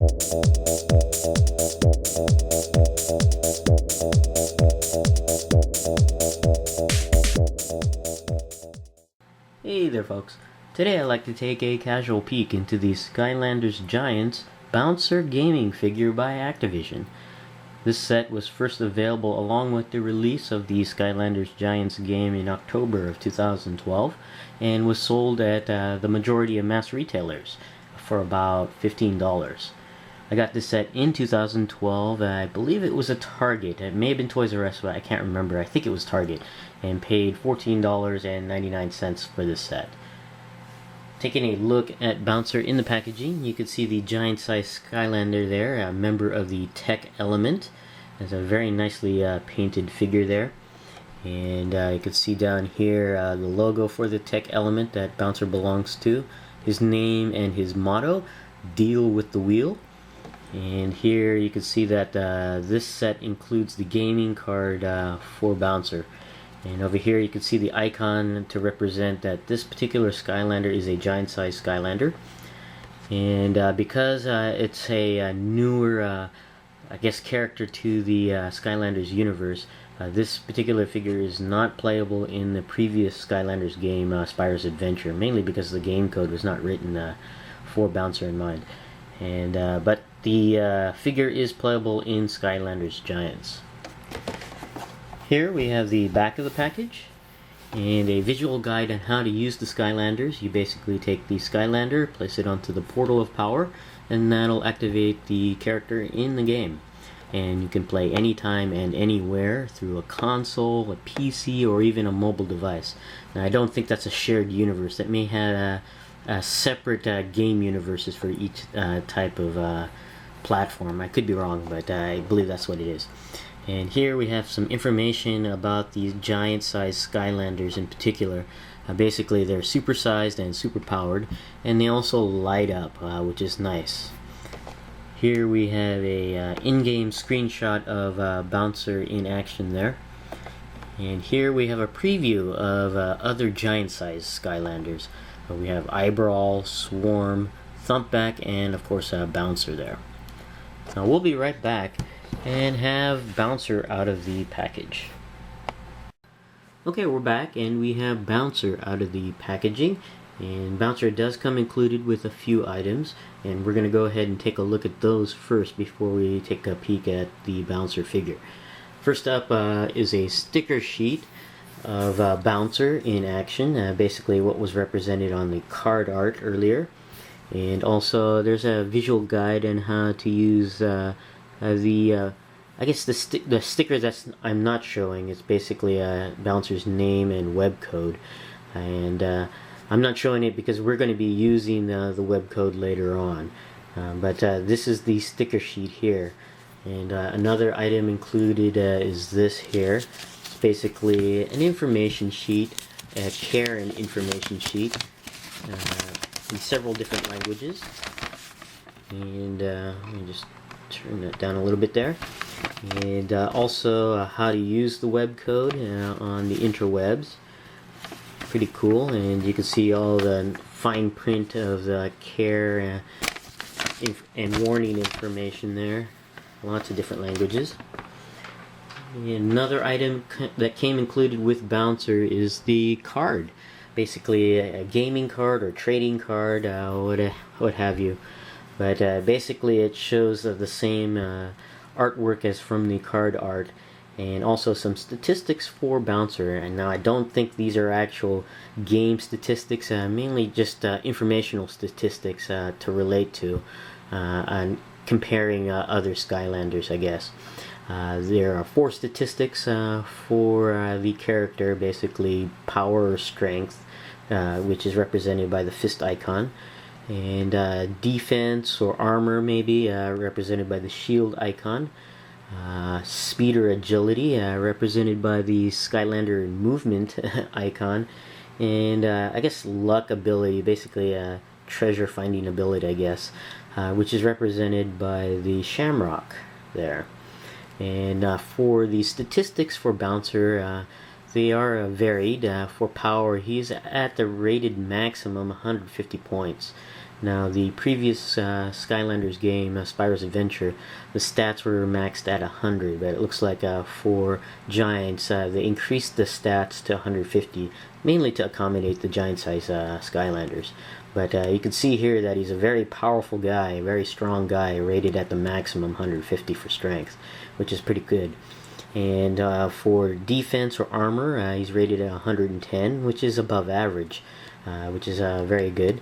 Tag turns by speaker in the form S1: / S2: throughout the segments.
S1: Hey there folks, today I'd like to take a casual peek into the Skylanders Giants Bouncer gaming figure by Activision. This set was first available along with the release of the Skylanders Giants game in October of 2012 and was sold at the majority of mass retailers for about $15. I got this set in 2012, I believe it was a Target, it may have been Toys R Us, but I can't remember, I think it was Target, and paid $14.99 for this set. Taking a look at Bouncer in the packaging, you can see the giant-sized Skylander there, a member of the Tech Element. There's a very nicely painted figure there. And you can see down here the logo for the Tech Element that Bouncer belongs to, his name and his motto, "Deal with the Wheel." And here you can see that this set includes the gaming card for Bouncer. And over here you can see the icon to represent that this particular Skylander is a giant-sized Skylander. And because it's a newer, I guess, character to the Skylanders universe, this particular figure is not playable in the previous Skylanders game, Spyro's Adventure, mainly because the game code was not written for Bouncer in mind. And but the figure is playable in Skylanders Giants. Here we have the back of the package and a visual guide on how to use the Skylanders. You basically take the Skylander, place it onto the portal of power, and that'll activate the character in the game. And you can play anytime and anywhere through a console, a PC, or even a mobile device. Now, I don't think that's a shared universe. That may have separate game universes for each type of platform. I could be wrong, but I believe that's what it is. And here we have some information about these giant-sized Skylanders in particular. Basically, they're super-sized and super-powered, and they also light up, which is nice. Here we have a in-game screenshot of Bouncer in action there. And here we have a preview of other giant-sized Skylanders. We have Eyebrawl, Swarm, Thumpback, and of course Bouncer there. Now we'll be right back and have Bouncer out of the package. Okay, we're back and we have Bouncer out of the packaging, and Bouncer does come included with a few items, and we're going to go ahead and take a look at those first before we take a peek at the Bouncer figure. First up is a sticker sheet of Bouncer in action, basically what was represented on the card art earlier. And also there's a visual guide on how to use I guess the sticker that I'm not showing is basically Bouncer's name and web code, and I'm not showing it because we're going to be using the web code later on. But this is the sticker sheet here, and another item included is this here. It's basically an information sheet, a care and information sheet in several different languages. And let me just turn that down a little bit there. And also how to use the web code on the interwebs. Pretty cool, and you can see all the fine print of the care and warning information there. Lots of different languages. And another item that came included with Bouncer is the card. Basically a gaming card or trading card, what have you. But basically it shows the same artwork as from the card art, and also some statistics for Bouncer. And now I don't think these are actual game statistics, mainly just informational statistics to relate to on comparing other Skylanders, I guess. There are 4 statistics for the character, basically power or strength, which is represented by the fist icon, and defense or armor maybe represented by the shield icon, speed or agility represented by the Skylander movement icon, and I guess luck ability, basically a treasure finding ability, I guess, which is represented by the shamrock there. And for the statistics for Bouncer, they are varied. For power, he's at the rated maximum 150 points. Now, the previous Skylanders game, Spyro's Adventure, the stats were maxed at 100, but it looks like for Giants, they increased the stats to 150, mainly to accommodate the giant-size Skylanders. But you can see here that he's a very powerful guy, a very strong guy, rated at the maximum 150 for strength, which is pretty good. And for defense or armor, he's rated at 110, which is above average, which is very good.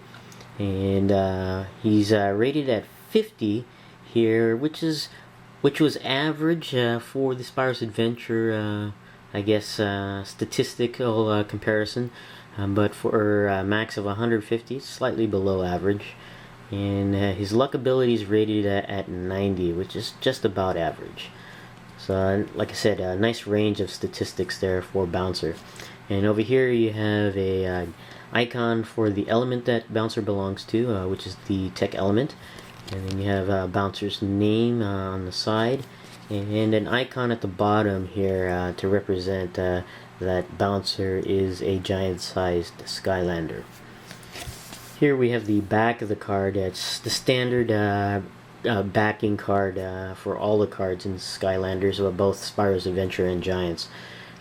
S1: And he's rated at 50 here, which was average for the Spyro's Adventure, I guess, statistical comparison. But for a max of 150, it's slightly below average. And his luck ability is rated at 90, which is just about average. So, like I said, a nice range of statistics there for Bouncer. And over here you have a icon for the element that Bouncer belongs to, which is the tech element. And then you have Bouncer's name on the side, and an icon at the bottom here to represent that Bouncer is a giant-sized Skylander. Here we have the back of the card. It's the standard backing card for all the cards in Skylanders, both Spyro's Adventure and Giants.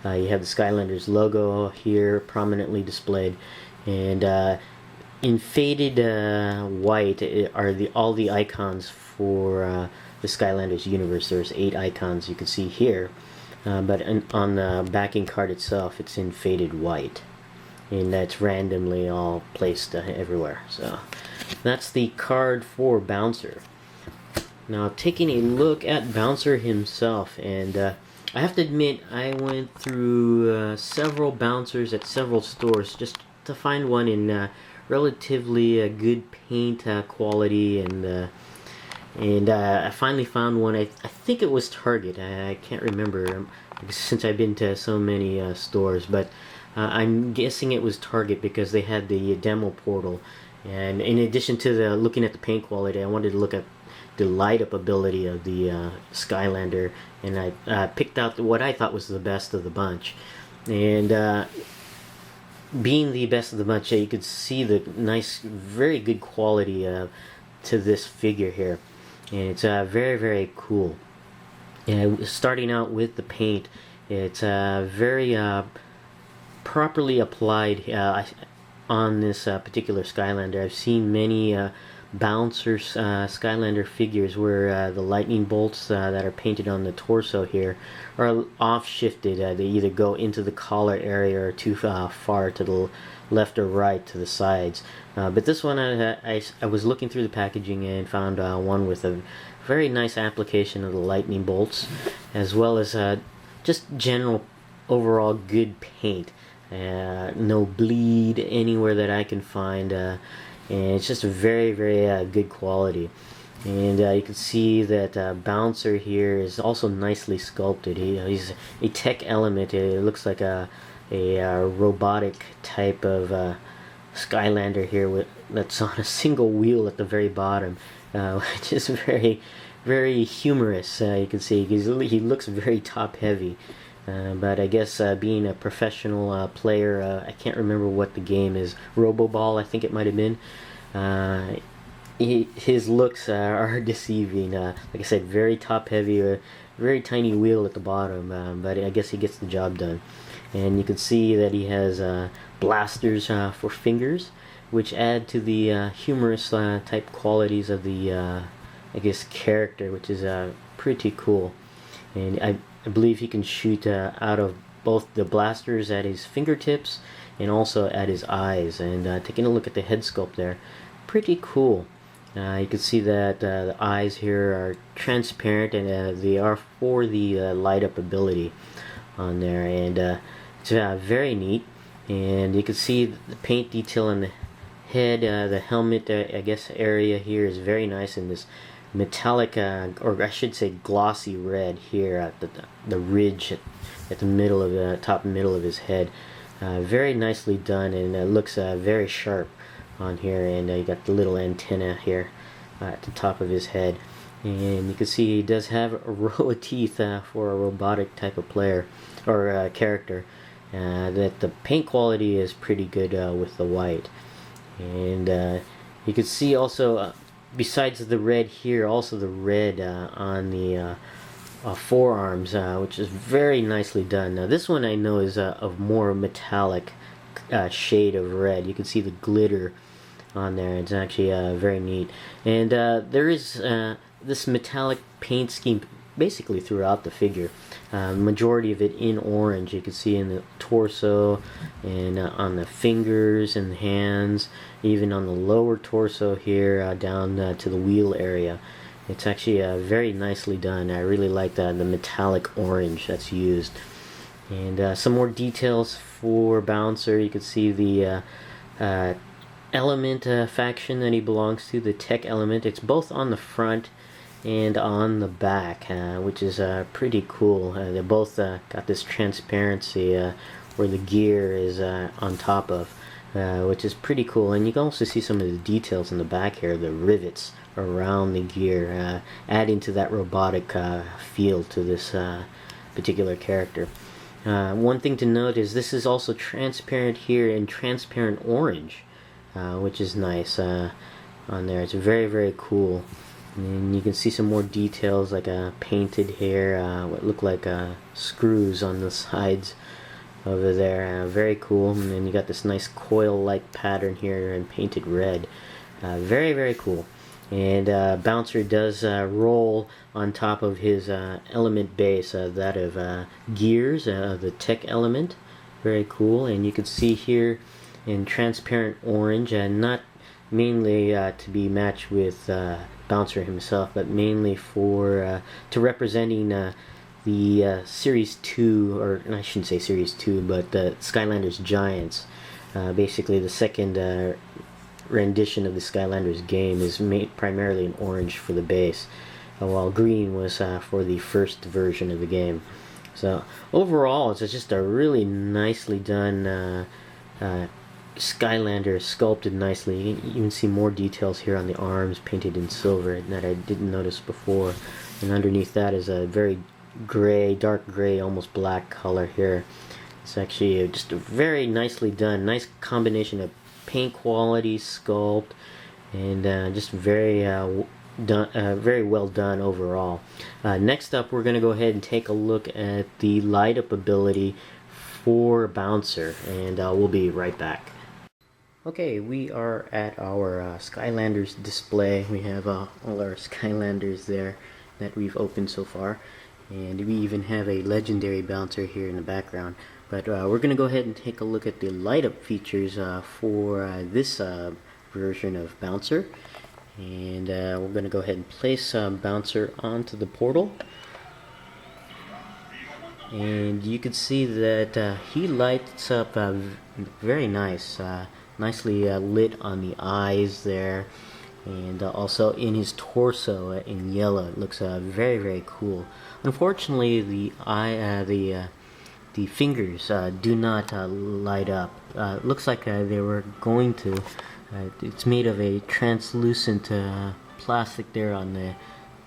S1: You have the Skylanders logo here prominently displayed, and in faded white are all the icons for the Skylanders universe. There's 8 icons you can see here, but on the backing card itself, it's in faded white, and that's randomly all placed everywhere. So that's the card for Bouncer. Now, taking a look at Bouncer himself, and I have to admit, I went through several Bouncers at several stores just to find one in relatively good paint quality, and I finally found one. I think it was Target. I can't remember since I've been to so many stores, but I'm guessing it was Target because they had the demo portal. And in addition to looking at the paint quality, I wanted to look at the light up ability of the Skylander, and I picked out what I thought was the best of the bunch. And being the best of the bunch, you could see the nice, very good quality to this figure here, and it's very, very cool. And starting out with the paint, it's very properly applied on this particular Skylander. I've seen many Bouncer Skylander figures where the lightning bolts that are painted on the torso here are off shifted. They either go into the collar area or too far to the left or right to the sides. But this one, I was looking through the packaging and found one with a very nice application of the lightning bolts, as well as just general overall good paint. No bleed anywhere that I can find. And it's just a very, very good quality. And you can see that Bouncer here is also nicely sculpted. He's a tech element. It looks like a robotic type of Skylander here that's on a single wheel at the very bottom, which is very, very humorous. You can see he looks very top heavy. But I guess being a professional player, I can't remember what the game is. Roboball, I think it might have been. His looks are deceiving. Like I said, very top heavy, very tiny wheel at the bottom. But I guess he gets the job done. And you can see that he has blasters for fingers, which add to the humorous type qualities of the, I guess, character, which is pretty cool. And I believe he can shoot out of both the blasters at his fingertips and also at his eyes. And taking a look at the head sculpt there, pretty cool. You can see that the eyes here are transparent, and they are for the light up ability on there. And it's very neat. And you can see the paint detail on the head, the helmet, I guess, area here is very nice in this metallic, or I should say glossy red here at the ridge at the middle of the top middle of his head. Very nicely done, and it looks very sharp on here. And you got the little antenna here at the top of his head, and you can see he does have a row of teeth for a robotic type of player or character. That the paint quality is pretty good with the white. And You can see also, besides the red here, also the red on the forearms, which is very nicely done. Now this one I know is of more metallic shade of red. You can see the glitter on there. It's actually very neat. And there is this metallic paint scheme basically throughout the figure. Majority of it in orange. You can see in the torso and on the fingers and hands, even on the lower torso here down to the wheel area. It's actually very nicely done. I really like the metallic orange that's used. And some more details for Bouncer. You can see the element faction that he belongs to, the tech element. It's both on the front and on the back, which is pretty cool. They both got this transparency where the gear is on top of, which is pretty cool. And you can also see some of the details in the back here, the rivets around the gear, adding to that robotic feel to this particular character. One thing to note is this is also transparent here in transparent orange, which is nice on there. It's very, very cool. And you can see some more details like painted hair, what look like screws on the sides over there. Very cool. And then you got this nice coil-like pattern here in painted red. Very, very cool. And Bouncer does roll on top of his element base, that of gears, the tech element. Very cool. And you can see here in transparent orange, not mainly to be matched with Bouncer himself, but mainly for to representing the Series 2, or I shouldn't say Series 2, but the Skylanders Giants. Basically the second rendition of the Skylanders game is made primarily in orange for the base, while green was for the first version of the game. So overall, it's just a really nicely done Skylander, sculpted nicely. You can even see more details here on the arms painted in silver that I didn't notice before. And underneath that is a very gray, dark gray, almost black color here. It's actually just a very nicely done, nice combination of paint quality, sculpt, and just very very well done overall. Next up, we're going to go ahead and take a look at the light up ability for Bouncer, and we'll be right back. Okay, we are at our Skylanders display. We have all our Skylanders there that we've opened so far, and we even have a legendary Bouncer here in the background. But we're going to go ahead and take a look at the light up features for this version of Bouncer. And we're going to go ahead and place Bouncer onto the portal. And you can see that he lights up very nice, nicely lit on the eyes there, and also in his torso in yellow. It looks very, very cool. Unfortunately, the fingers do not light up. Looks like they were going to. It's made of a translucent plastic there on the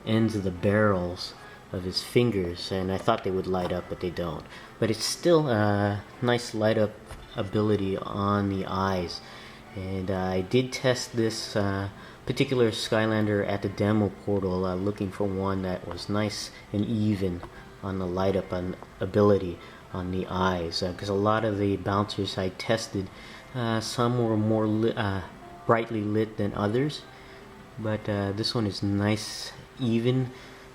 S1: ends of the barrels of his fingers, and I thought they would light up, but they don't. But it's still a nice light up ability on the eyes. And I did test this particular Skylander at the demo portal, looking for one that was nice and even on the light up ability on the eyes, because a lot of the Bouncers I tested, some were more brightly lit than others, but this one is nice, even,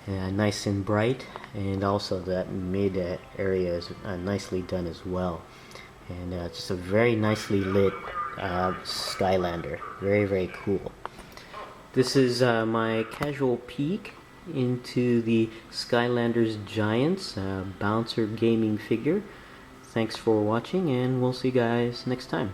S1: nice and bright, and also that mid area is nicely done as well. And just a very nicely lit Skylander. Very, very cool. This is my casual peek into the Skylanders Giants Bouncer gaming figure. Thanks for watching, and we'll see you guys next time.